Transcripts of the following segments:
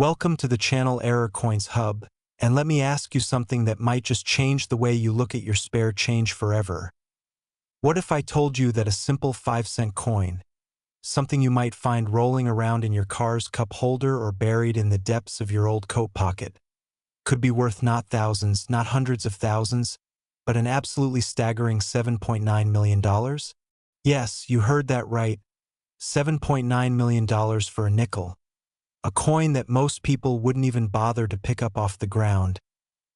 Welcome to the channel Error Coins Hub, and let me ask you something that might just change the way you look at your spare change forever. What if I told you that a simple 5-cent coin, something you might find rolling around in your car's cup holder or buried in the depths of your old coat pocket, could be worth not thousands, not hundreds of thousands, but an absolutely staggering $7.9 million? Yes, you heard that right. $7.9 million for a nickel. A coin that most people wouldn't even bother to pick up off the ground.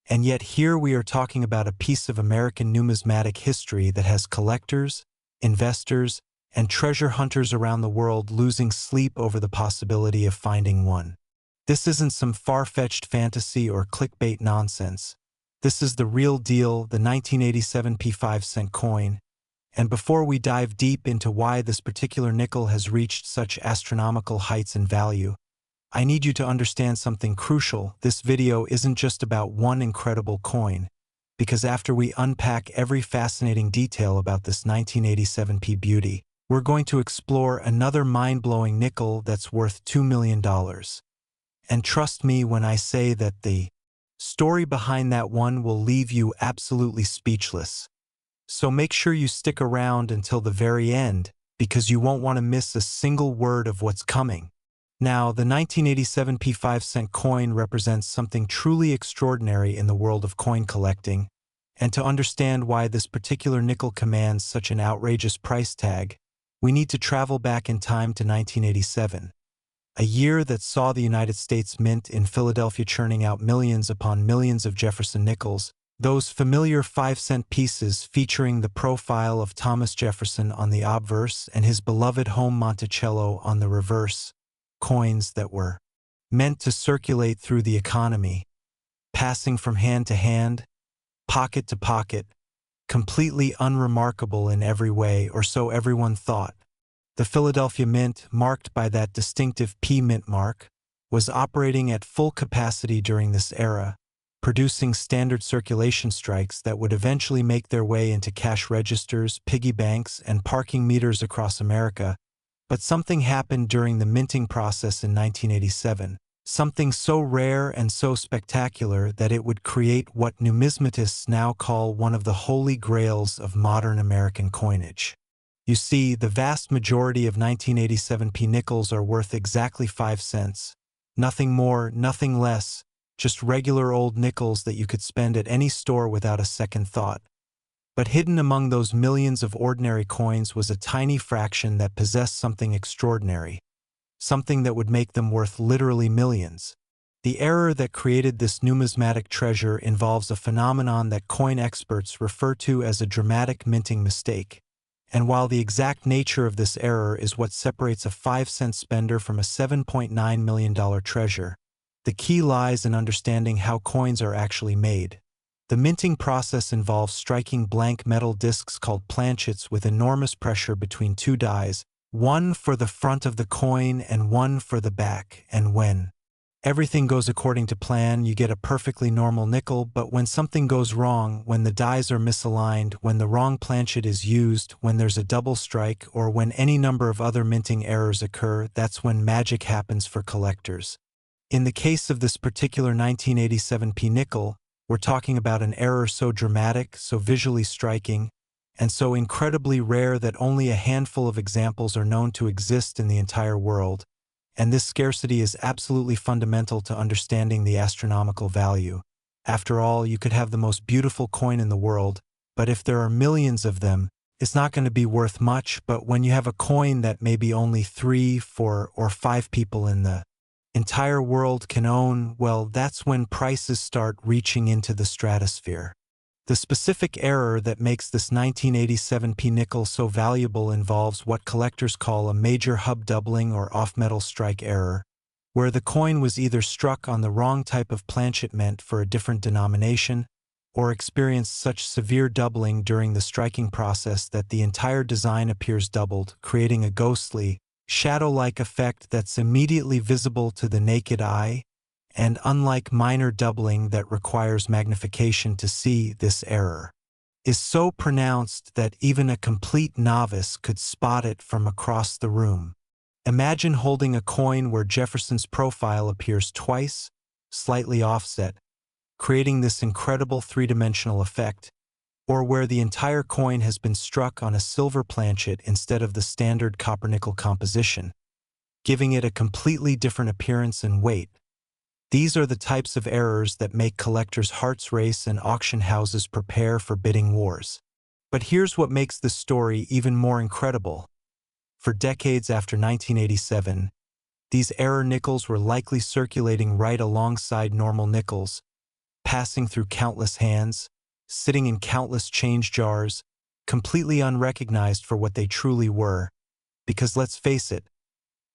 And yet here we are talking about a piece of American numismatic history that has collectors, investors, and treasure hunters around the world losing sleep over the possibility of finding one. This isn't some far-fetched fantasy or clickbait nonsense. This is the real deal, the 1987 5-cent coin. And before we dive deep into why this particular nickel has reached such astronomical heights in value, I need you to understand something crucial. This video isn't just about one incredible coin, because after we unpack every fascinating detail about this 1987 beauty, we're going to explore another mind-blowing nickel that's worth $2 million. And trust me when I say that the story behind that one will leave you absolutely speechless. So make sure you stick around until the very end, because you won't want to miss a single word of what's coming. Now, the 1987 5-cent coin represents something truly extraordinary in the world of coin collecting, and to understand why this particular nickel commands such an outrageous price tag, we need to travel back in time to 1987, a year that saw the United States Mint in Philadelphia churning out millions upon millions of Jefferson Nickels, those familiar 5-cent pieces featuring the profile of Thomas Jefferson on the obverse and his beloved home Monticello on the reverse. Coins that were meant to circulate through the economy, passing from hand to hand, pocket to pocket, completely unremarkable in every way, or so everyone thought. The Philadelphia Mint, marked by that distinctive P Mint mark, was operating at full capacity during this era, producing standard circulation strikes that would eventually make their way into cash registers, piggy banks, and parking meters across America. But something happened during the minting process in 1987, something so rare and so spectacular that it would create what numismatists now call one of the holy grails of modern American coinage. You see, the vast majority of 1987 nickels are worth exactly 5 cents. Nothing more, nothing less, just regular old nickels that you could spend at any store without a second thought. But hidden among those millions of ordinary coins was a tiny fraction that possessed something extraordinary, something that would make them worth literally millions. The error that created this numismatic treasure involves a phenomenon that coin experts refer to as a dramatic minting mistake. And while the exact nature of this error is what separates a 5-cent spender from a $7.9 million treasure, the key lies in understanding how coins are actually made. The minting process involves striking blank metal discs called planchets with enormous pressure between two dies, one for the front of the coin and one for the back, and when everything goes according to plan, you get a perfectly normal nickel, but when something goes wrong, when the dies are misaligned, when the wrong planchet is used, when there's a double strike, or when any number of other minting errors occur, that's when magic happens for collectors. In the case of this particular 1987 nickel, we're talking about an error so dramatic, so visually striking, and so incredibly rare that only a handful of examples are known to exist in the entire world, and this scarcity is absolutely fundamental to understanding the astronomical value. After all, you could have the most beautiful coin in the world, but if there are millions of them, it's not going to be worth much. But when you have a coin that maybe only 3, 4, or 5 people in the entire world can own, well, that's when prices start reaching into the stratosphere. The specific error that makes this 1987 nickel so valuable involves what collectors call a major hub doubling or off-metal strike error, where the coin was either struck on the wrong type of planchet meant for a different denomination, or experienced such severe doubling during the striking process that the entire design appears doubled, creating a ghostly, shadow-like effect that's immediately visible to the naked eye, and unlike minor doubling that requires magnification to see, this error is so pronounced that even a complete novice could spot it from across the room. Imagine holding a coin where Jefferson's profile appears twice, slightly offset, creating this incredible three-dimensional effect, or where the entire coin has been struck on a silver planchet instead of the standard copper-nickel composition, giving it a completely different appearance and weight. These are the types of errors that make collectors' hearts race and auction houses prepare for bidding wars. But here's what makes this story even more incredible. For decades after 1987, these error nickels were likely circulating right alongside normal nickels, passing through countless hands, sitting in countless change jars, completely unrecognized for what they truly were. Because let's face it,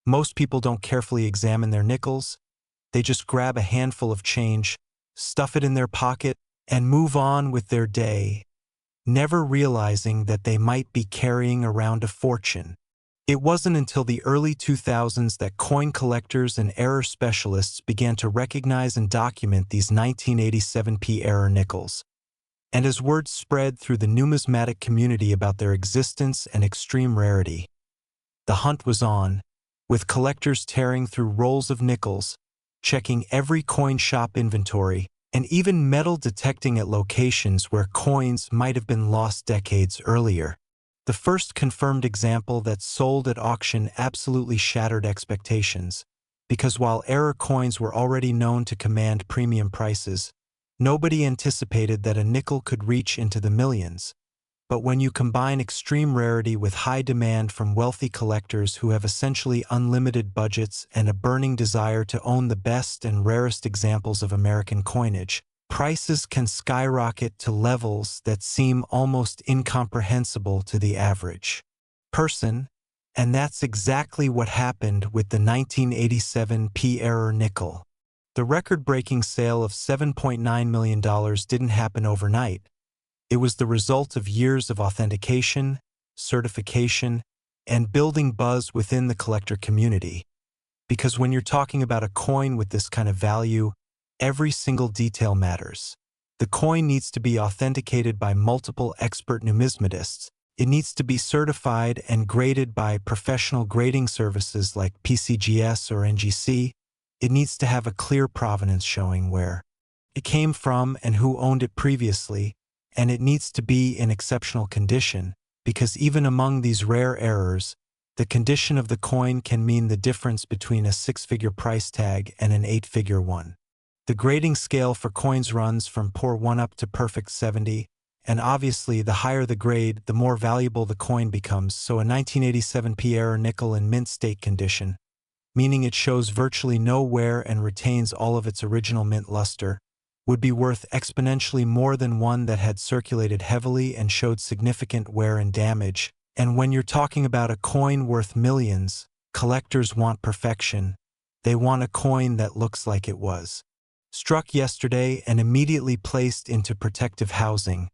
most people don't carefully examine their nickels. They just grab a handful of change, stuff it in their pocket, and move on with their day, never realizing that they might be carrying around a fortune. It wasn't until the early 2000s that coin collectors and error specialists began to recognize and document these 1987p error nickels. And as word spread through the numismatic community about their existence and extreme rarity, the hunt was on, with collectors tearing through rolls of nickels, checking every coin shop inventory, and even metal detecting at locations where coins might have been lost decades earlier. The first confirmed example that sold at auction absolutely shattered expectations, because while error coins were already known to command premium prices, nobody anticipated that a nickel could reach into the millions. But when you combine extreme rarity with high demand from wealthy collectors who have essentially unlimited budgets and a burning desire to own the best and rarest examples of American coinage, prices can skyrocket to levels that seem almost incomprehensible to the average person, and that's exactly what happened with the 1987p error nickel. The record-breaking sale of $7.9 million didn't happen overnight. It was the result of years of authentication, certification, and building buzz within the collector community. Because when you're talking about a coin with this kind of value, every single detail matters. The coin needs to be authenticated by multiple expert numismatists. It needs to be certified and graded by professional grading services like PCGS or NGC. It needs to have a clear provenance showing where it came from and who owned it previously, and it needs to be in exceptional condition, because even among these rare errors, the condition of the coin can mean the difference between a six-figure price tag and an eight-figure one. The grading scale for coins runs from poor 1 up to perfect 70, and obviously the higher the grade, the more valuable the coin becomes. So a 1987p error nickel in mint state condition, meaning it shows virtually no wear and retains all of its original mint luster, would be worth exponentially more than one that had circulated heavily and showed significant wear and damage. And when you're talking about a coin worth millions, collectors want perfection. They want a coin that looks like it was struck yesterday and immediately placed into protective housing,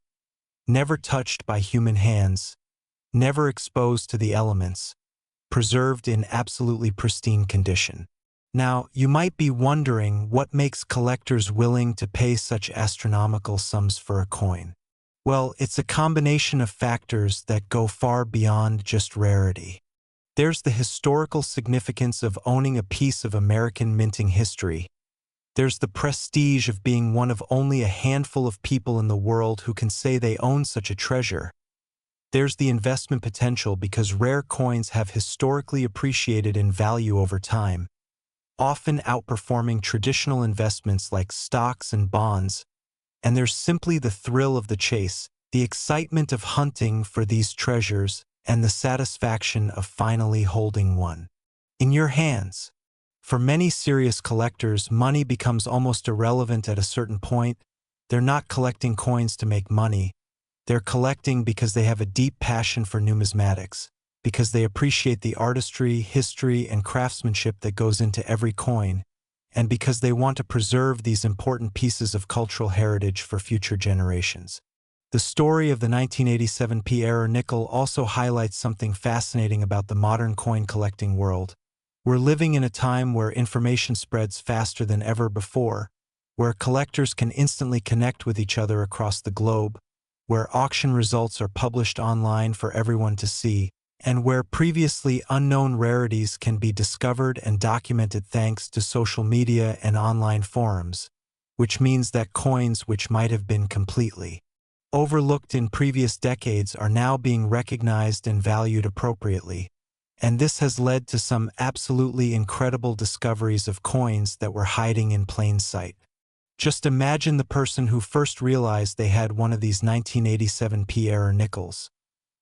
never touched by human hands, never exposed to the elements, preserved in absolutely pristine condition. Now, you might be wondering what makes collectors willing to pay such astronomical sums for a coin. Well, it's a combination of factors that go far beyond just rarity. There's the historical significance of owning a piece of American minting history. There's the prestige of being one of only a handful of people in the world who can say they own such a treasure. There's the investment potential because rare coins have historically appreciated in value over time, often outperforming traditional investments like stocks and bonds. And there's simply the thrill of the chase, the excitement of hunting for these treasures, and the satisfaction of finally holding one in your hands. For many serious collectors, money becomes almost irrelevant at a certain point. They're not collecting coins to make money. They're collecting because they have a deep passion for numismatics, because they appreciate the artistry, history, and craftsmanship that goes into every coin, and because they want to preserve these important pieces of cultural heritage for future generations. The story of the 1987p error nickel also highlights something fascinating about the modern coin collecting world. We're living in a time where information spreads faster than ever before, where collectors can instantly connect with each other across the globe, where auction results are published online for everyone to see, and where previously unknown rarities can be discovered and documented thanks to social media and online forums, which means that coins which might have been completely overlooked in previous decades are now being recognized and valued appropriately. And this has led to some absolutely incredible discoveries of coins that were hiding in plain sight. Just imagine the person who first realized they had one of these 1987 error nickels.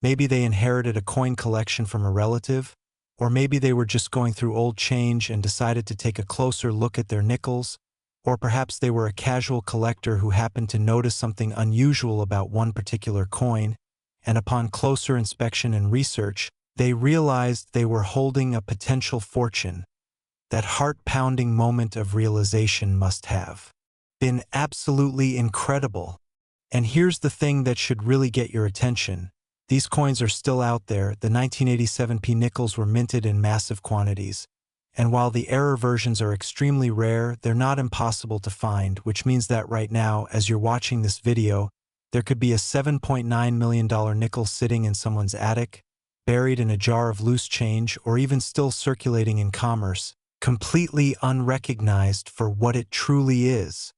Maybe they inherited a coin collection from a relative, or maybe they were just going through old change and decided to take a closer look at their nickels, or perhaps they were a casual collector who happened to notice something unusual about one particular coin, and upon closer inspection and research, they realized they were holding a potential fortune. That heart-pounding moment of realization must have been absolutely incredible. And here's the thing that should really get your attention. These coins are still out there. The 1987 nickels were minted in massive quantities. And while the error versions are extremely rare, they're not impossible to find, which means that right now, as you're watching this video, there could be a $7.9 million nickel sitting in someone's attic, buried in a jar of loose change, or even still circulating in commerce, completely unrecognized for what it truly is.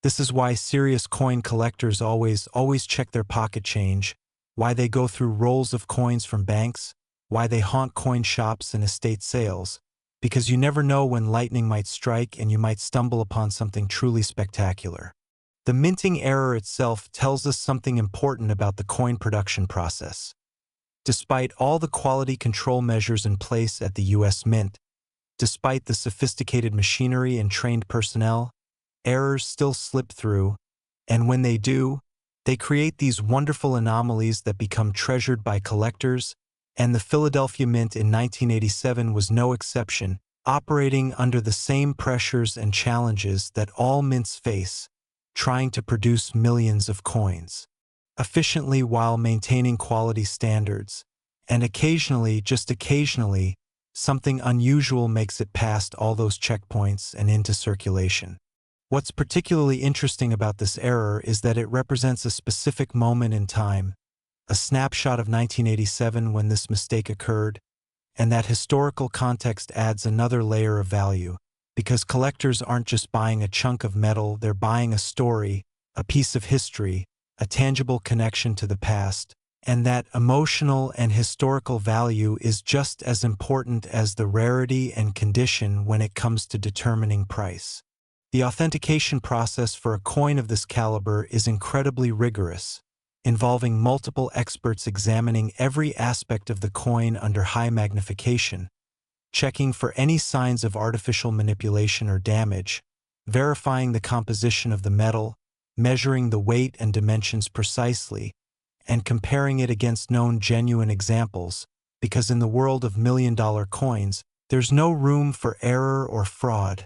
This is why serious coin collectors always check their pocket change, why they go through rolls of coins from banks, why they haunt coin shops and estate sales, because you never know when lightning might strike and you might stumble upon something truly spectacular. The minting error itself tells us something important about the coin production process. Despite all the quality control measures in place at the U.S. Mint, despite the sophisticated machinery and trained personnel, errors still slip through, and when they do, they create these wonderful anomalies that become treasured by collectors, and the Philadelphia Mint in 1987 was no exception, operating under the same pressures and challenges that all mints face, trying to produce millions of coins efficiently while maintaining quality standards, and occasionally, just occasionally, something unusual makes it past all those checkpoints and into circulation. What's particularly interesting about this error is that it represents a specific moment in time, a snapshot of 1987 when this mistake occurred, and that historical context adds another layer of value, because collectors aren't just buying a chunk of metal, they're buying a story, a piece of history, a tangible connection to the past, and that emotional and historical value is just as important as the rarity and condition when it comes to determining price. The authentication process for a coin of this caliber is incredibly rigorous, involving multiple experts examining every aspect of the coin under high magnification, checking for any signs of artificial manipulation or damage, verifying the composition of the metal, measuring the weight and dimensions precisely, and comparing it against known genuine examples, because in the world of million-dollar coins, there's no room for error or fraud,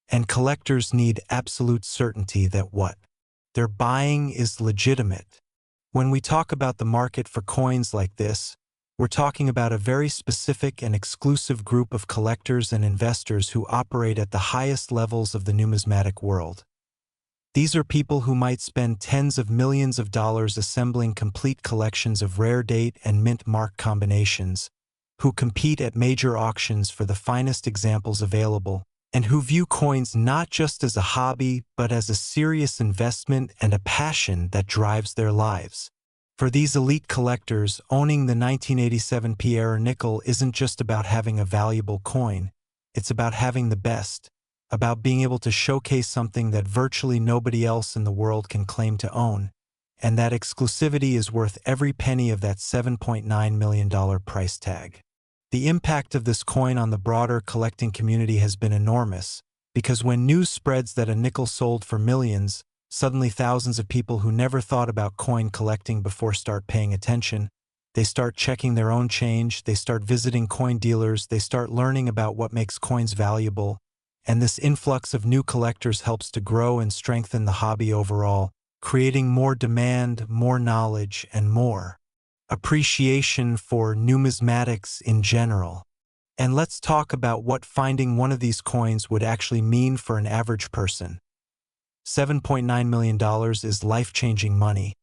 and collectors need absolute certainty that what they're buying is legitimate. When we talk about the market for coins like this, we're talking about a very specific and exclusive group of collectors and investors who operate at the highest levels of the numismatic world. These are people who might spend tens of millions of dollars assembling complete collections of rare date and mint mark combinations, who compete at major auctions for the finest examples available, and who view coins not just as a hobby but as a serious investment and a passion that drives their lives. For these elite collectors, owning the 1987 error nickel isn't just about having a valuable coin, it's about having the best, about being able to showcase something that virtually nobody else in the world can claim to own, and that exclusivity is worth every penny of that $7.9 million price tag. The impact of this coin on the broader collecting community has been enormous, because when news spreads that a nickel sold for millions, suddenly thousands of people who never thought about coin collecting before start paying attention. They start checking their own change, they start visiting coin dealers, they start learning about what makes coins valuable, and this influx of new collectors helps to grow and strengthen the hobby overall, creating more demand, more knowledge, and more appreciation for numismatics in general. And let's talk about what finding one of these coins would actually mean for an average person. $7.9 million is life-changing money.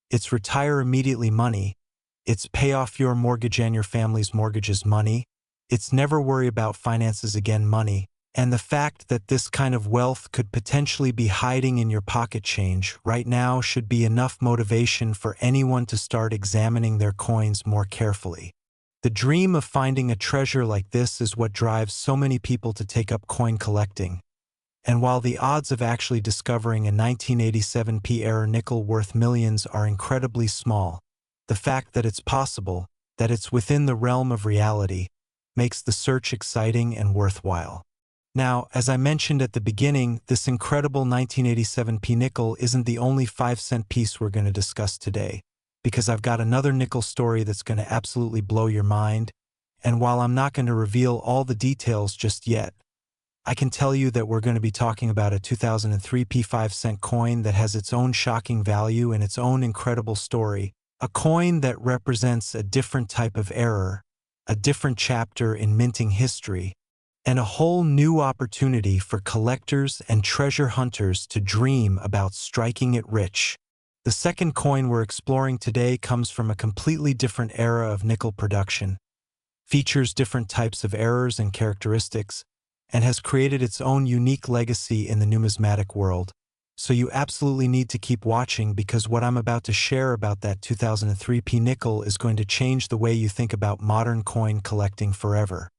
It's retire immediately money, It's pay off your mortgage and your family's mortgages money. It's never worry about finances again money. And the fact that this kind of wealth could potentially be hiding in your pocket change right now should be enough motivation for anyone to start examining their coins more carefully. The dream of finding a treasure like this is what drives so many people to take up coin collecting. And while the odds of actually discovering a 1987 error nickel worth millions are incredibly small, the fact that it's possible, that it's within the realm of reality, makes the search exciting and worthwhile. Now, as I mentioned at the beginning, this incredible 1987 nickel isn't the only 5-cent piece we're going to discuss today, because I've got another nickel story that's going to absolutely blow your mind, and while I'm not going to reveal all the details just yet, I can tell you that we're going to be talking about a 2003 5-cent coin that has its own shocking value and its own incredible story, a coin that represents a different type of error, a different chapter in minting history, and a whole new opportunity for collectors and treasure hunters to dream about striking it rich. The second coin we're exploring today comes from a completely different era of nickel production, features different types of errors and characteristics, and has created its own unique legacy in the numismatic world. So you absolutely need to keep watching, because what I'm about to share about that 2003 nickel is going to change the way you think about modern coin collecting forever.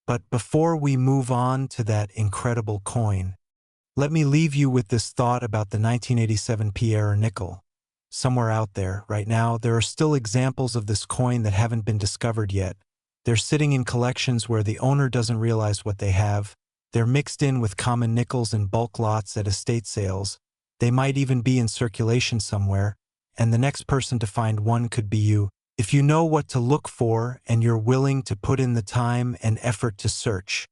But before we move on to that incredible coin, let me leave you with this thought about the 1987 error nickel. Somewhere out there, right now, there are still examples of this coin that haven't been discovered yet. They're sitting in collections where the owner doesn't realize what they have. They're mixed in with common nickels in bulk lots at estate sales. They might even be in circulation somewhere, and the next person to find one could be you, if you know what to look for and you're willing to put in the time and effort to search.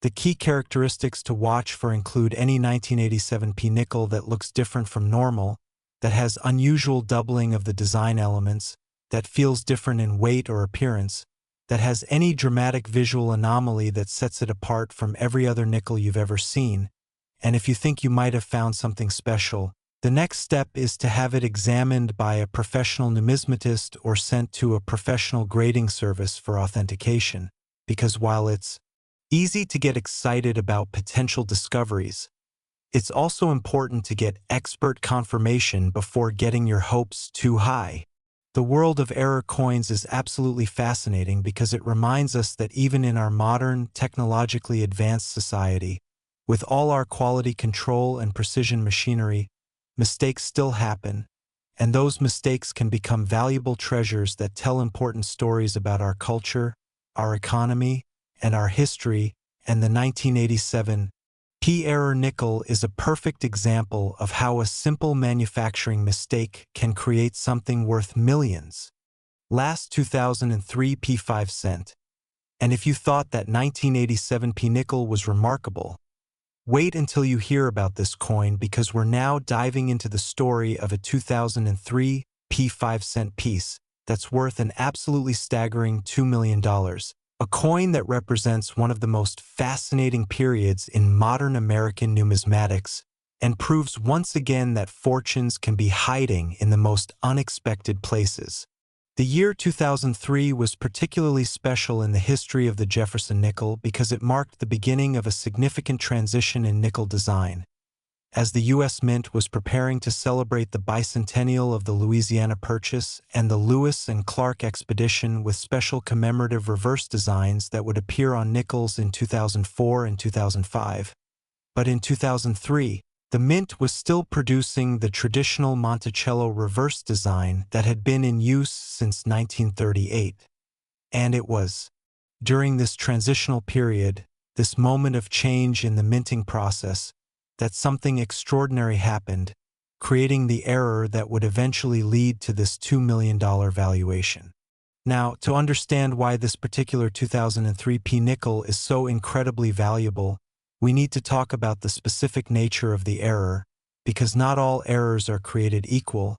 The key characteristics to watch for include any 1987 nickel that looks different from normal, that has unusual doubling of the design elements, that feels different in weight or appearance, that has any dramatic visual anomaly that sets it apart from every other nickel you've ever seen, and if you think you might have found something special, the next step is to have it examined by a professional numismatist or sent to a professional grading service for authentication, because while it's easy to get excited about potential discoveries, it's also important to get expert confirmation before getting your hopes too high. The world of error coins is absolutely fascinating because it reminds us that even in our modern, technologically advanced society, with all our quality control and precision machinery, mistakes still happen, and those mistakes can become valuable treasures that tell important stories about our culture, our economy, and our history, and the 1987 error nickel is a perfect example of how a simple manufacturing mistake can create something worth millions. Last 2003 5-cent. And if you thought that 1987 nickel was remarkable, wait until you hear about this coin, because we're now diving into the story of a 2003 5-cent piece that's worth an absolutely staggering $2 million. A coin that represents one of the most fascinating periods in modern American numismatics and proves once again that fortunes can be hiding in the most unexpected places. The year 2003 was particularly special in the history of the Jefferson Nickel because it marked the beginning of a significant transition in nickel design. As the U.S. Mint was preparing to celebrate the bicentennial of the Louisiana Purchase and the Lewis and Clark Expedition with special commemorative reverse designs that would appear on nickels in 2004 and 2005. But in 2003, the Mint was still producing the traditional Monticello reverse design that had been in use since 1938. And it was during this transitional period, this moment of change in the minting process, that something extraordinary happened, creating the error that would eventually lead to this $2 million valuation. Now, to understand why this particular 2003 nickel is so incredibly valuable, we need to talk about the specific nature of the error, because not all errors are created equal,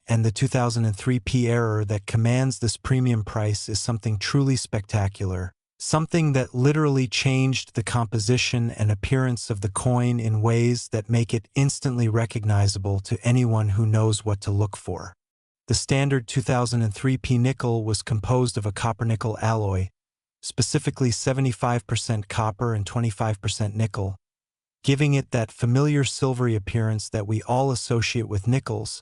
and the 2003 error that commands this premium price is something truly spectacular. Something that literally changed the composition and appearance of the coin in ways that make it instantly recognizable to anyone who knows what to look for. The standard 2003P nickel was composed of a copper-nickel alloy, specifically 75% copper and 25% nickel, giving it that familiar silvery appearance that we all associate with nickels.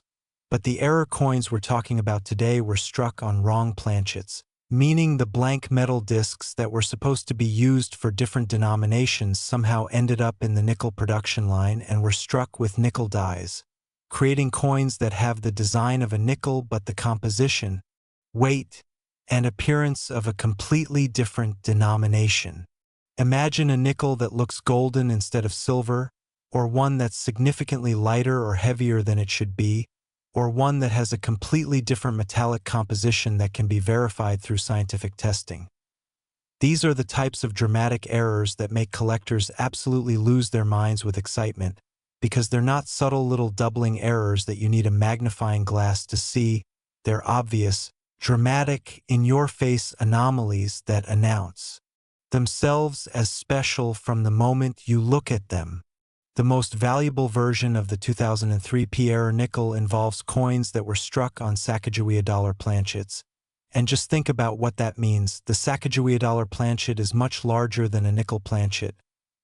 But the error coins we're talking about today were struck on wrong planchets, meaning the blank metal discs that were supposed to be used for different denominations somehow ended up in the nickel production line and were struck with nickel dies, creating coins that have the design of a nickel but the composition, weight, and appearance of a completely different denomination. Imagine a nickel that looks golden instead of silver, or one that's significantly lighter or heavier than it should be, or one that has a completely different metallic composition that can be verified through scientific testing. These are the types of dramatic errors that make collectors absolutely lose their minds with excitement, because they're not subtle little doubling errors that you need a magnifying glass to see. They're obvious, dramatic, in-your-face anomalies that announce themselves as special from the moment you look at them. The most valuable version of the 2003P error nickel involves coins that were struck on Sacagawea dollar planchets. And just think about what that means. The Sacagawea dollar planchet is much larger than a nickel planchet.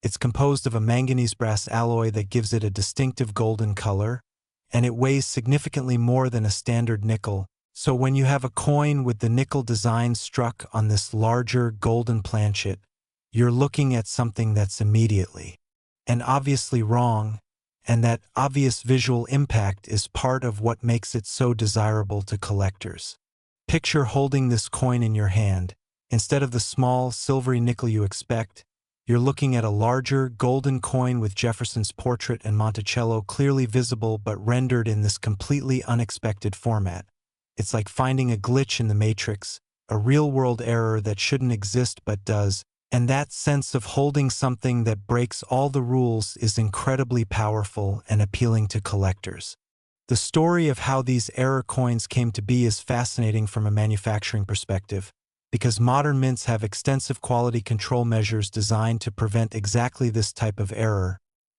It's composed of a manganese brass alloy that gives it a distinctive golden color, and it weighs significantly more than a standard nickel. So when you have a coin with the nickel design struck on this larger golden planchet, you're looking at something that's immediately and obviously wrong, and that obvious visual impact is part of what makes it so desirable to collectors. Picture holding this coin in your hand. Instead of the small, silvery nickel you expect, you're looking at a larger, golden coin with Jefferson's portrait and Monticello clearly visible but rendered in this completely unexpected format. It's like finding a glitch in the matrix, a real-world error that shouldn't exist but does, and that sense of holding something that breaks all the rules is incredibly powerful and appealing to collectors. The story of how these error coins came to be is fascinating from a manufacturing perspective, because modern mints have extensive quality control measures designed to prevent exactly this type of error.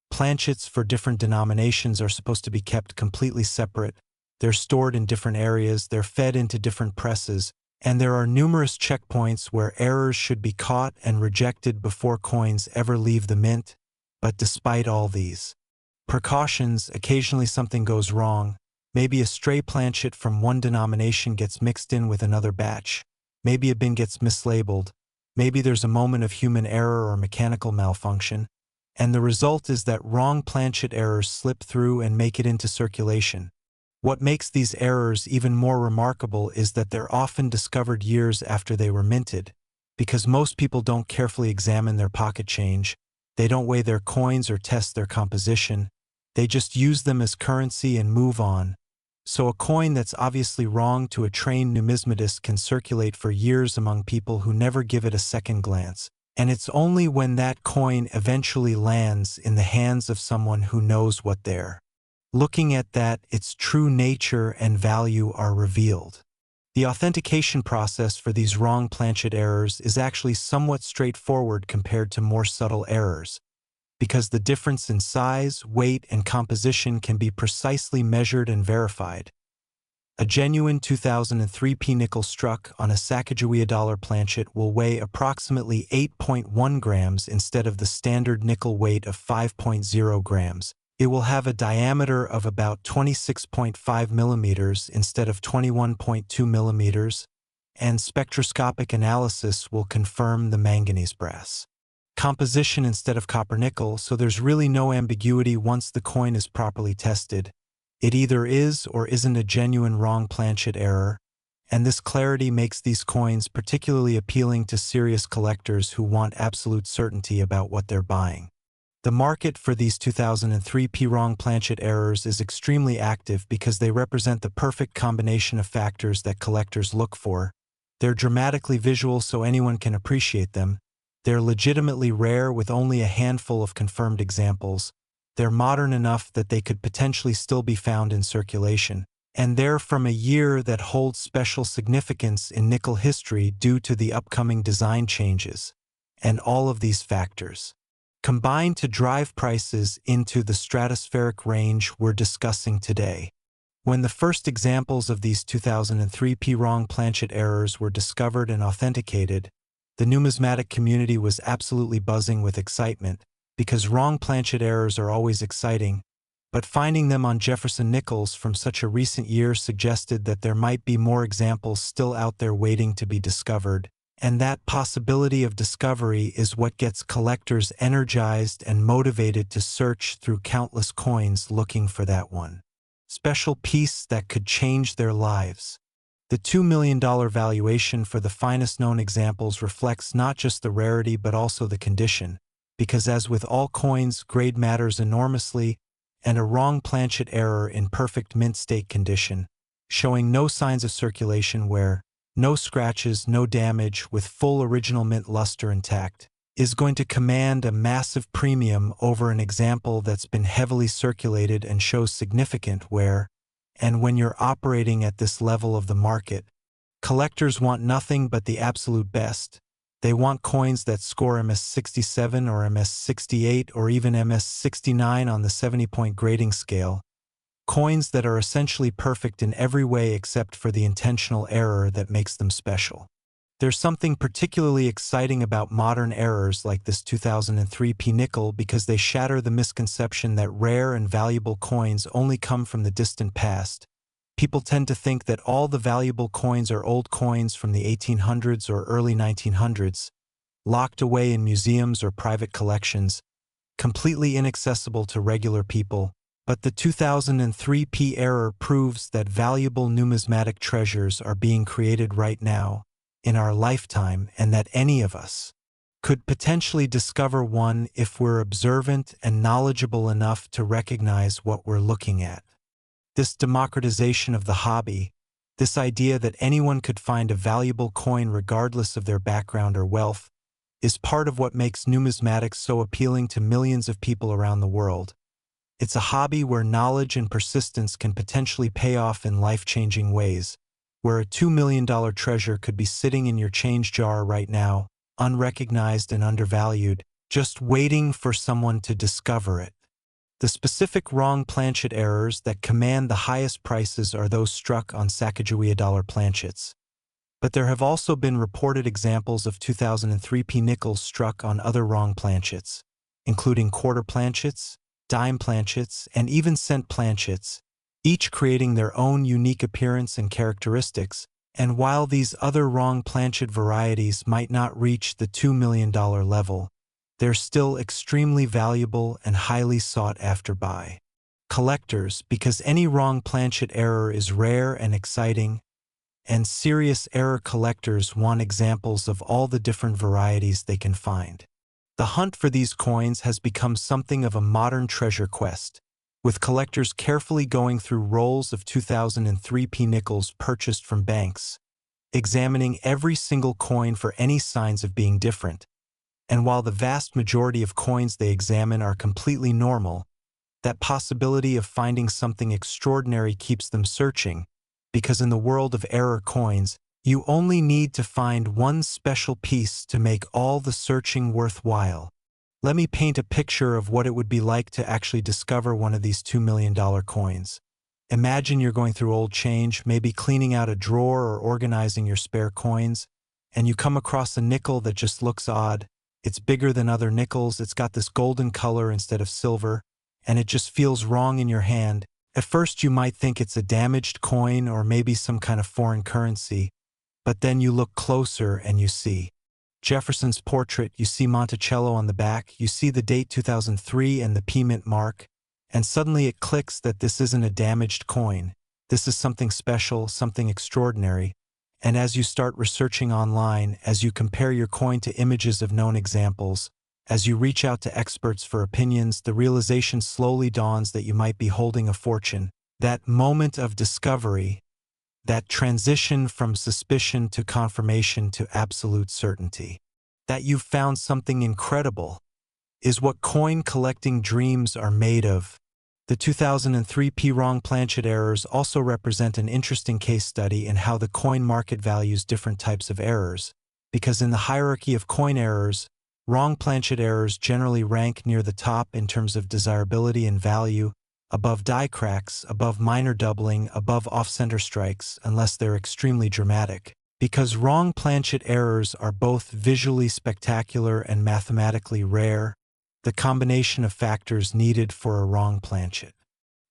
Planchets for different denominations are supposed to be kept completely separate. They're stored in different areas, they're fed into different presses, and there are numerous checkpoints where errors should be caught and rejected before coins ever leave the mint. But despite all these precautions, occasionally something goes wrong. Maybe a stray planchet from one denomination gets mixed in with another batch. Maybe a bin gets mislabeled. Maybe there's a moment of human error or mechanical malfunction. And the result is that wrong planchet errors slip through and make it into circulation. What makes these errors even more remarkable is that they're often discovered years after they were minted, because most people don't carefully examine their pocket change, they don't weigh their coins or test their composition, they just use them as currency and move on. So a coin that's obviously wrong to a trained numismatist can circulate for years among people who never give it a second glance, and it's only when that coin eventually lands in the hands of someone who knows what they're looking at that its true nature and value are revealed. The authentication process for these wrong planchet errors is actually somewhat straightforward compared to more subtle errors, because the difference in size, weight, and composition can be precisely measured and verified. A genuine 2003P nickel struck on a Sacagawea dollar planchet will weigh approximately 8.1 grams instead of the standard nickel weight of 5.0 grams. It will have a diameter of about 26.5 millimeters instead of 21.2 millimeters, and spectroscopic analysis will confirm the manganese brass composition instead of copper nickel, so there's really no ambiguity once the coin is properly tested. It either is or isn't a genuine wrong planchet error, and this clarity makes these coins particularly appealing to serious collectors who want absolute certainty about what they're buying. The market for these 2003P wrong planchet errors is extremely active because they represent the perfect combination of factors that collectors look for. They're dramatically visual so anyone can appreciate them. They're legitimately rare with only a handful of confirmed examples. They're modern enough that they could potentially still be found in circulation. And they're from a year that holds special significance in nickel history due to the upcoming design changes. And all of these factors combine to drive prices into the stratospheric range we're discussing today. When the first examples of these 2003 Wrong Planchet errors were discovered and authenticated, the numismatic community was absolutely buzzing with excitement, because wrong planchet errors are always exciting, but finding them on Jefferson Nickels from such a recent year suggested that there might be more examples still out there waiting to be discovered, and that possibility of discovery is what gets collectors energized and motivated to search through countless coins looking for that one special piece that could change their lives. The $2 million valuation for the finest known examples reflects not just the rarity but also the condition, because as with all coins, grade matters enormously, and a wrong planchet error in perfect mint state condition, showing no signs of circulation wear, no scratches, no damage, with full original mint luster intact, is going to command a massive premium over an example that's been heavily circulated and shows significant wear. And when you're operating at this level of the market, collectors want nothing but the absolute best. They want coins that score MS67 or MS68 or even MS69 on the 70-point grading scale, coins that are essentially perfect in every way except for the intentional error that makes them special. There's something particularly exciting about modern errors like this 2003 nickel because they shatter the misconception that rare and valuable coins only come from the distant past. People tend to think that all the valuable coins are old coins from the 1800s or early 1900s, locked away in museums or private collections, completely inaccessible to regular people. But the 2003 error proves that valuable numismatic treasures are being created right now, in our lifetime, and that any of us could potentially discover one if we're observant and knowledgeable enough to recognize what we're looking at. This democratization of the hobby, this idea that anyone could find a valuable coin regardless of their background or wealth, is part of what makes numismatics so appealing to millions of people around the world. It's a hobby where knowledge and persistence can potentially pay off in life-changing ways, where a $2 million treasure could be sitting in your change jar right now, unrecognized and undervalued, just waiting for someone to discover it. The specific wrong planchet errors that command the highest prices are those struck on Sacagawea dollar planchets. But there have also been reported examples of 2003 nickels struck on other wrong planchets, including quarter planchets, dime planchets, and even cent planchets, each creating their own unique appearance and characteristics. And while these other wrong planchet varieties might not reach the $2 million level, they're still extremely valuable and highly sought after by collectors, because any wrong planchet error is rare and exciting, and serious error collectors want examples of all the different varieties they can find. The hunt for these coins has become something of a modern treasure quest, with collectors carefully going through rolls of 2003 nickels purchased from banks, examining every single coin for any signs of being different. And while the vast majority of coins they examine are completely normal, that possibility of finding something extraordinary keeps them searching, because in the world of error coins, you only need to find one special piece to make all the searching worthwhile. Let me paint a picture of what it would be like to actually discover one of these $2 million coins. Imagine you're going through old change, maybe cleaning out a drawer or organizing your spare coins, and you come across a nickel that just looks odd. It's bigger than other nickels, it's got this golden color instead of silver, and it just feels wrong in your hand. At first you might think it's a damaged coin or maybe some kind of foreign currency, but then you look closer and you see Jefferson's portrait, you see Monticello on the back, you see the date 2003 and the P-mint mark, and suddenly it clicks that this isn't a damaged coin. This is something special, something extraordinary. And as you start researching online, as you compare your coin to images of known examples, as you reach out to experts for opinions, the realization slowly dawns that you might be holding a fortune. That moment of discovery, that transition from suspicion to confirmation to absolute certainty, that you've found something incredible, is what coin collecting dreams are made of. The 2003 Wrong Planchet errors also represent an interesting case study in how the coin market values different types of errors, because in the hierarchy of coin errors, wrong planchet errors generally rank near the top in terms of desirability and value, above die cracks, above minor doubling, above off-center strikes, unless they're extremely dramatic. Because wrong planchet errors are both visually spectacular and mathematically rare, the combination of factors needed for a wrong planchet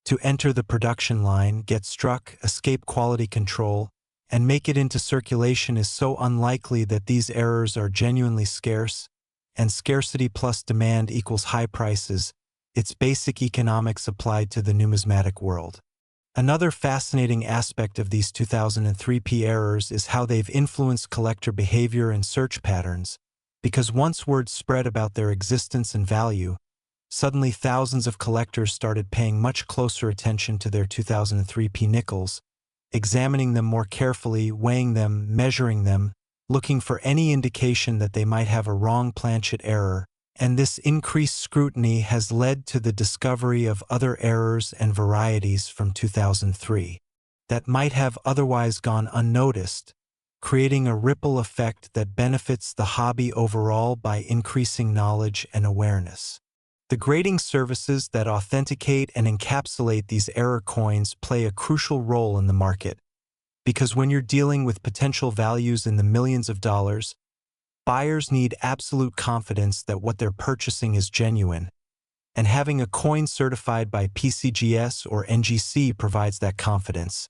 to enter the production line, get struck, escape quality control, and make it into circulation is so unlikely that these errors are genuinely scarce, and scarcity plus demand equals high prices. It's basic economics applied to the numismatic world. Another fascinating aspect of these 2003 P errors is how they've influenced collector behavior and search patterns, because once word spread about their existence and value, suddenly thousands of collectors started paying much closer attention to their 2003 P nickels, examining them more carefully, weighing them, measuring them, looking for any indication that they might have a wrong planchet error, and this increased scrutiny has led to the discovery of other errors and varieties from 2003 that might have otherwise gone unnoticed, creating a ripple effect that benefits the hobby overall by increasing knowledge and awareness. The grading services that authenticate and encapsulate these error coins play a crucial role in the market, because when you're dealing with potential values in the millions of dollars, buyers need absolute confidence that what they're purchasing is genuine, and having a coin certified by PCGS or NGC provides that confidence.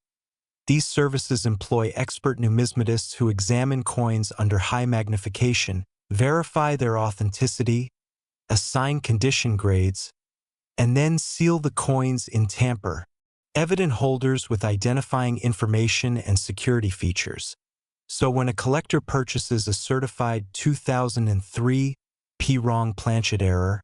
These services employ expert numismatists who examine coins under high magnification, verify their authenticity, assign condition grades, and then seal the coins in tamper-evident holders with identifying information and security features. So when a collector purchases a certified 2003 P wrong planchet error,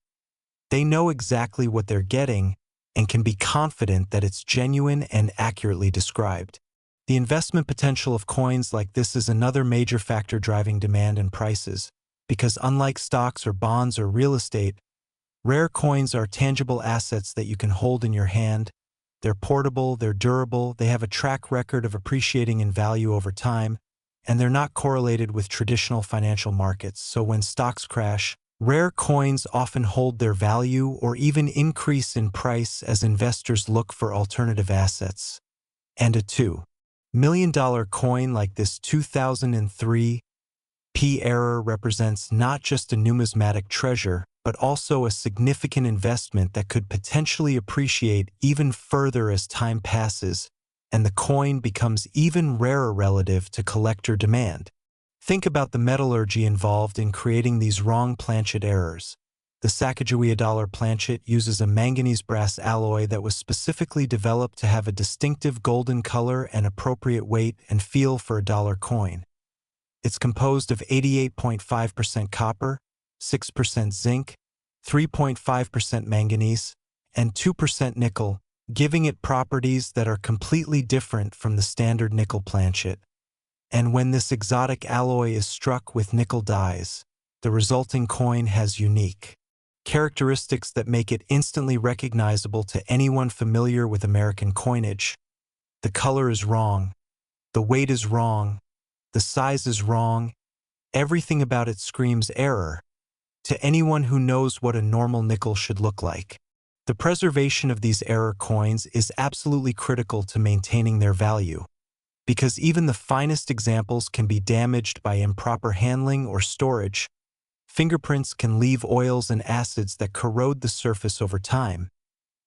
they know exactly what they're getting and can be confident that it's genuine and accurately described. The investment potential of coins like this is another major factor driving demand and prices, because unlike stocks or bonds or real estate, rare coins are tangible assets that you can hold in your hand. They're portable, they're durable, they have a track record of appreciating in value over time, and they're not correlated with traditional financial markets. So when stocks crash, rare coins often hold their value or even increase in price as investors look for alternative assets. And a $2 million coin like this 2003 P error represents not just a numismatic treasure, but also a significant investment that could potentially appreciate even further as time passes and the coin becomes even rarer relative to collector demand. Think about the metallurgy involved in creating these wrong planchet errors. The Sacagawea dollar planchet uses a manganese brass alloy that was specifically developed to have a distinctive golden color and appropriate weight and feel for a dollar coin. It's composed of 88.5% copper, 6% zinc, 3.5% manganese, and 2% nickel, giving it properties that are completely different from the standard nickel planchet. And when this exotic alloy is struck with nickel dies, the resulting coin has unique characteristics that make it instantly recognizable to anyone familiar with American coinage. The color is wrong, the weight is wrong, the size is wrong, everything about it screams error to anyone who knows what a normal nickel should look like. The preservation of these error coins is absolutely critical to maintaining their value, because even the finest examples can be damaged by improper handling or storage. Fingerprints can leave oils and acids that corrode the surface over time.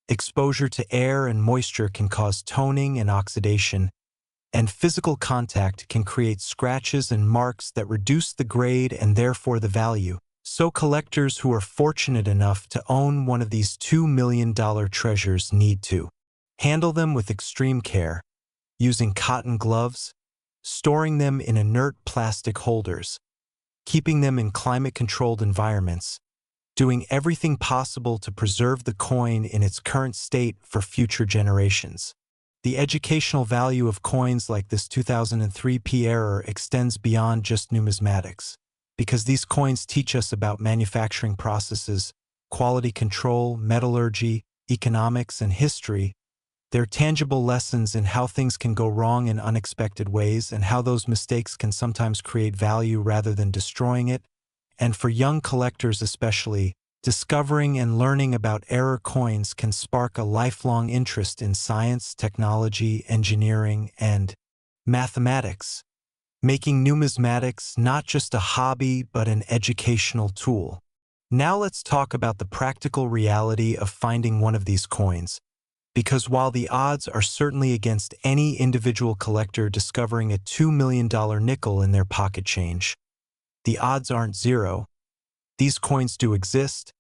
Exposure to air and moisture can cause toning and oxidation, and physical contact can create scratches and marks that reduce the grade and therefore the value. So collectors who are fortunate enough to own one of these $2 million treasures need to handle them with extreme care, using cotton gloves, storing them in inert plastic holders, keeping them in climate-controlled environments, doing everything possible to preserve the coin in its current state for future generations. The educational value of coins like this 2003 P error extends beyond just numismatics, because these coins teach us about manufacturing processes, quality control, metallurgy, economics, and history. They're tangible lessons in how things can go wrong in unexpected ways and how those mistakes can sometimes create value rather than destroying it. And for young collectors especially, Discovering and learning about error coins can spark a lifelong interest in science, technology, engineering, and mathematics, making numismatics not just a hobby but an educational tool. Now let's talk about the practical reality of finding one of these coins, because while the odds are certainly against any individual collector discovering a $2 million nickel in their pocket change, the odds aren't zero. These coins do exist,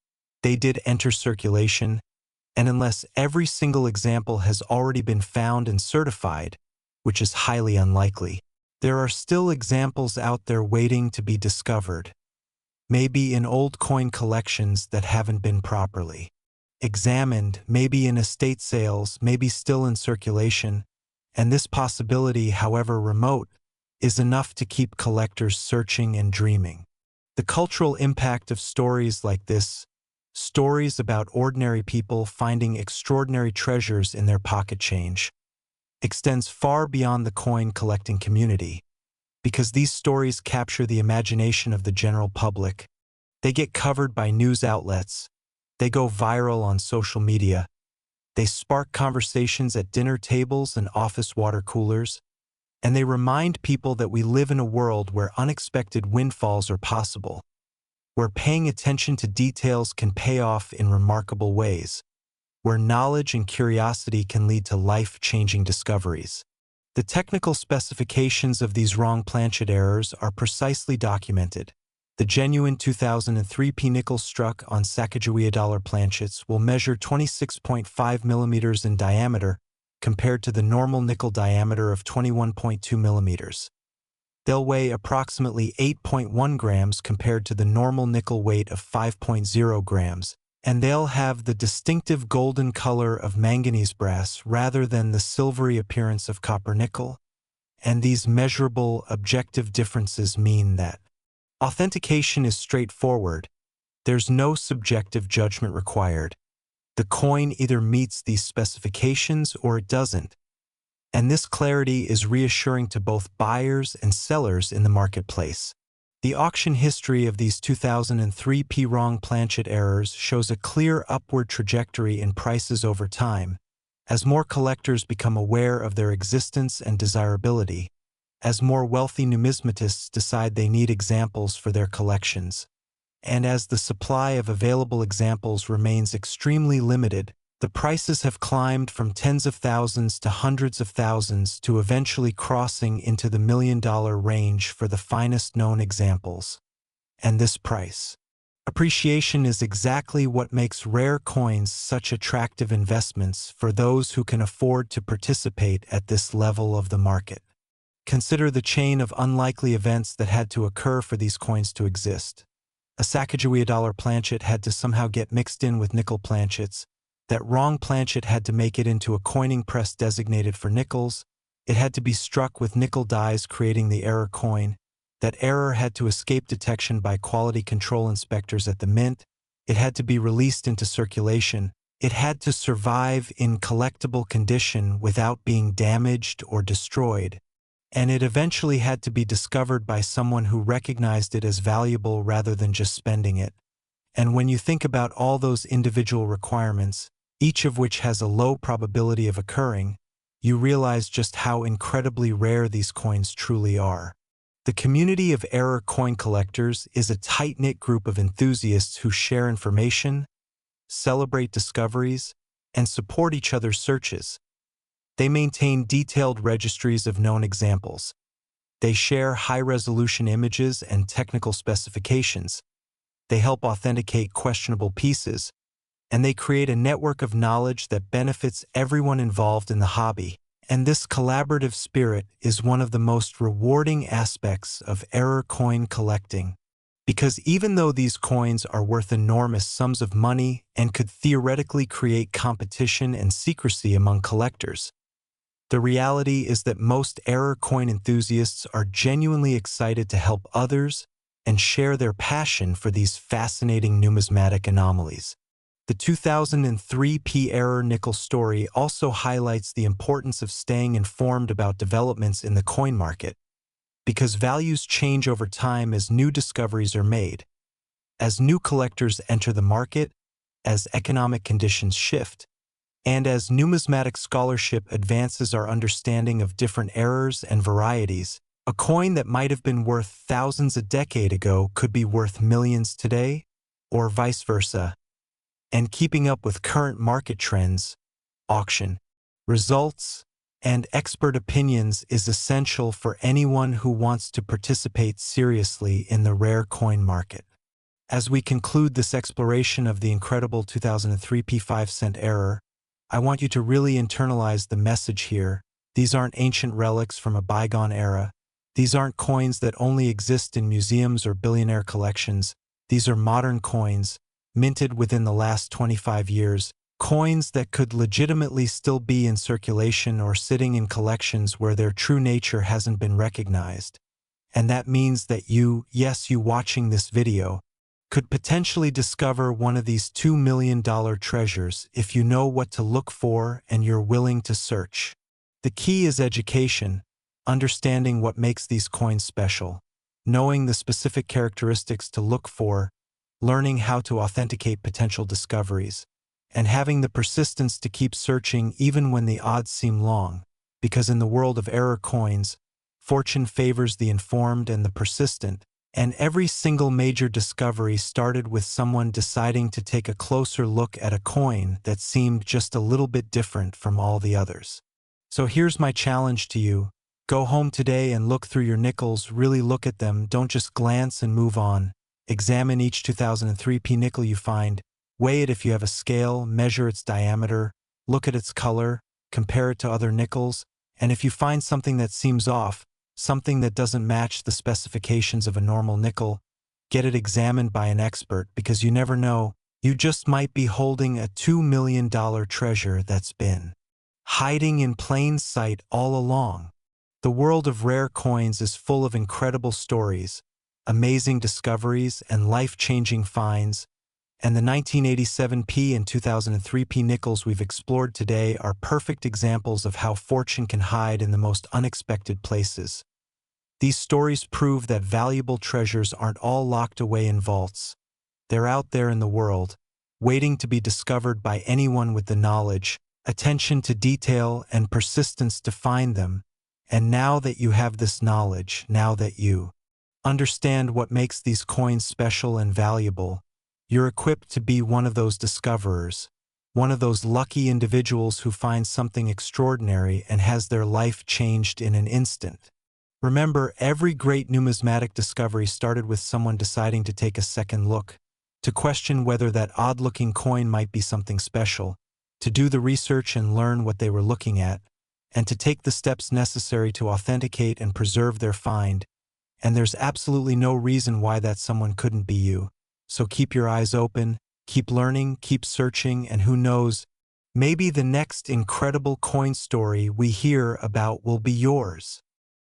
they did enter circulation, and unless every single example has already been found and certified, which is highly unlikely, there are still examples out there waiting to be discovered, maybe in old coin collections that haven't been properly examined, maybe in estate sales, maybe still in circulation, and this possibility, however remote, is enough to keep collectors searching and dreaming. The cultural impact of stories like this, stories about ordinary people finding extraordinary treasures in their pocket change, extends far beyond the coin collecting community, because these stories capture the imagination of the general public. They get covered by news outlets, they go viral on social media, they spark conversations at dinner tables and office water coolers, and they remind people that we live in a world where unexpected windfalls are possible, where paying attention to details can pay off in remarkable ways, where knowledge and curiosity can lead to life-changing discoveries. The technical specifications of these wrong planchet errors are precisely documented. The genuine 2003 P nickel struck on Sacagawea dollar planchets will measure 26.5 millimeters in diameter compared to the normal nickel diameter of 21.2 millimeters. They'll weigh approximately 8.1 grams compared to the normal nickel weight of 5.0 grams, and they'll have the distinctive golden color of manganese brass rather than the silvery appearance of copper nickel. And these measurable, objective differences mean that authentication is straightforward. There's no subjective judgment required. The coin either meets these specifications or it doesn't. And this clarity is reassuring to both buyers and sellers in the marketplace. The auction history of these 2003 P wrong planchet errors shows a clear upward trajectory in prices over time, as more collectors become aware of their existence and desirability, as more wealthy numismatists decide they need examples for their collections, and as the supply of available examples remains extremely limited. The prices have climbed from tens of thousands to hundreds of thousands to eventually crossing into the $1 million range for the finest known examples. And this price appreciation is exactly what makes rare coins such attractive investments for those who can afford to participate at this level of the market. Consider the chain of unlikely events that had to occur for these coins to exist. A Sacagawea dollar planchet had to somehow get mixed in with nickel planchets. That wrong planchet had to make it into a coining press designated for nickels. It had to be struck with nickel dies, creating the error coin. That error had to escape detection by quality control inspectors at the mint. It had to be released into circulation. It had to survive in collectible condition without being damaged or destroyed. And it eventually had to be discovered by someone who recognized it as valuable rather than just spending it. And when you think about all those individual requirements, each of which has a low probability of occurring, you realize just how incredibly rare these coins truly are. The community of error coin collectors is a tight-knit group of enthusiasts who share information, celebrate discoveries, and support each other's searches. They maintain detailed registries of known examples. They share high-resolution images and technical specifications. They help authenticate questionable pieces, and they create a network of knowledge that benefits everyone involved in the hobby. And this collaborative spirit is one of the most rewarding aspects of error coin collecting, because even though these coins are worth enormous sums of money and could theoretically create competition and secrecy among collectors, the reality is that most error coin enthusiasts are genuinely excited to help others and share their passion for these fascinating numismatic anomalies. The 2003 P error nickel story also highlights the importance of staying informed about developments in the coin market, because values change over time as new discoveries are made. As new collectors enter the market, as economic conditions shift, and as numismatic scholarship advances our understanding of different errors and varieties, a coin that might have been worth thousands a decade ago could be worth millions today, or vice versa. And keeping up with current market trends, auction results, and expert opinions is essential for anyone who wants to participate seriously in the rare coin market. As we conclude this exploration of the incredible 2003 P5-cent error, I want you to really internalize the message here. These aren't ancient relics from a bygone era. These aren't coins that only exist in museums or billionaire collections. These are modern coins, minted within the last 25 years, coins that could legitimately still be in circulation or sitting in collections where their true nature hasn't been recognized. And that means that you watching this video, could potentially discover one of these $2 million treasures if you know what to look for and you're willing to search. The key is education, understanding what makes these coins special, knowing the specific characteristics to look for, learning how to authenticate potential discoveries, and having the persistence to keep searching even when the odds seem long, because in the world of error coins, fortune favors the informed and the persistent, and every single major discovery started with someone deciding to take a closer look at a coin that seemed just a little bit different from all the others. So here's my challenge to you. Go home today and look through your nickels, really look at them, don't just glance and move on. Examine each 2003 P nickel you find, weigh it if you have a scale, measure its diameter, look at its color, compare it to other nickels, and if you find something that seems off, something that doesn't match the specifications of a normal nickel, get it examined by an expert because you never know, you just might be holding a $2 million treasure that's been hiding in plain sight all along. The world of rare coins is full of incredible stories, amazing discoveries, and life-changing finds, and the 1987 P and 2003 P nickels we've explored today are perfect examples of how fortune can hide in the most unexpected places. These stories prove that valuable treasures aren't all locked away in vaults. They're out there in the world, waiting to be discovered by anyone with the knowledge, attention to detail, and persistence to find them. And now that you have this knowledge, now that you understand what makes these coins special and valuable, you're equipped to be one of those discoverers, one of those lucky individuals who finds something extraordinary and has their life changed in an instant. Remember, every great numismatic discovery started with someone deciding to take a second look, to question whether that odd-looking coin might be something special, to do the research and learn what they were looking at, and to take the steps necessary to authenticate and preserve their find. And there's absolutely no reason why that someone couldn't be you. So keep your eyes open, keep learning, keep searching, and who knows, maybe the next incredible coin story we hear about will be yours.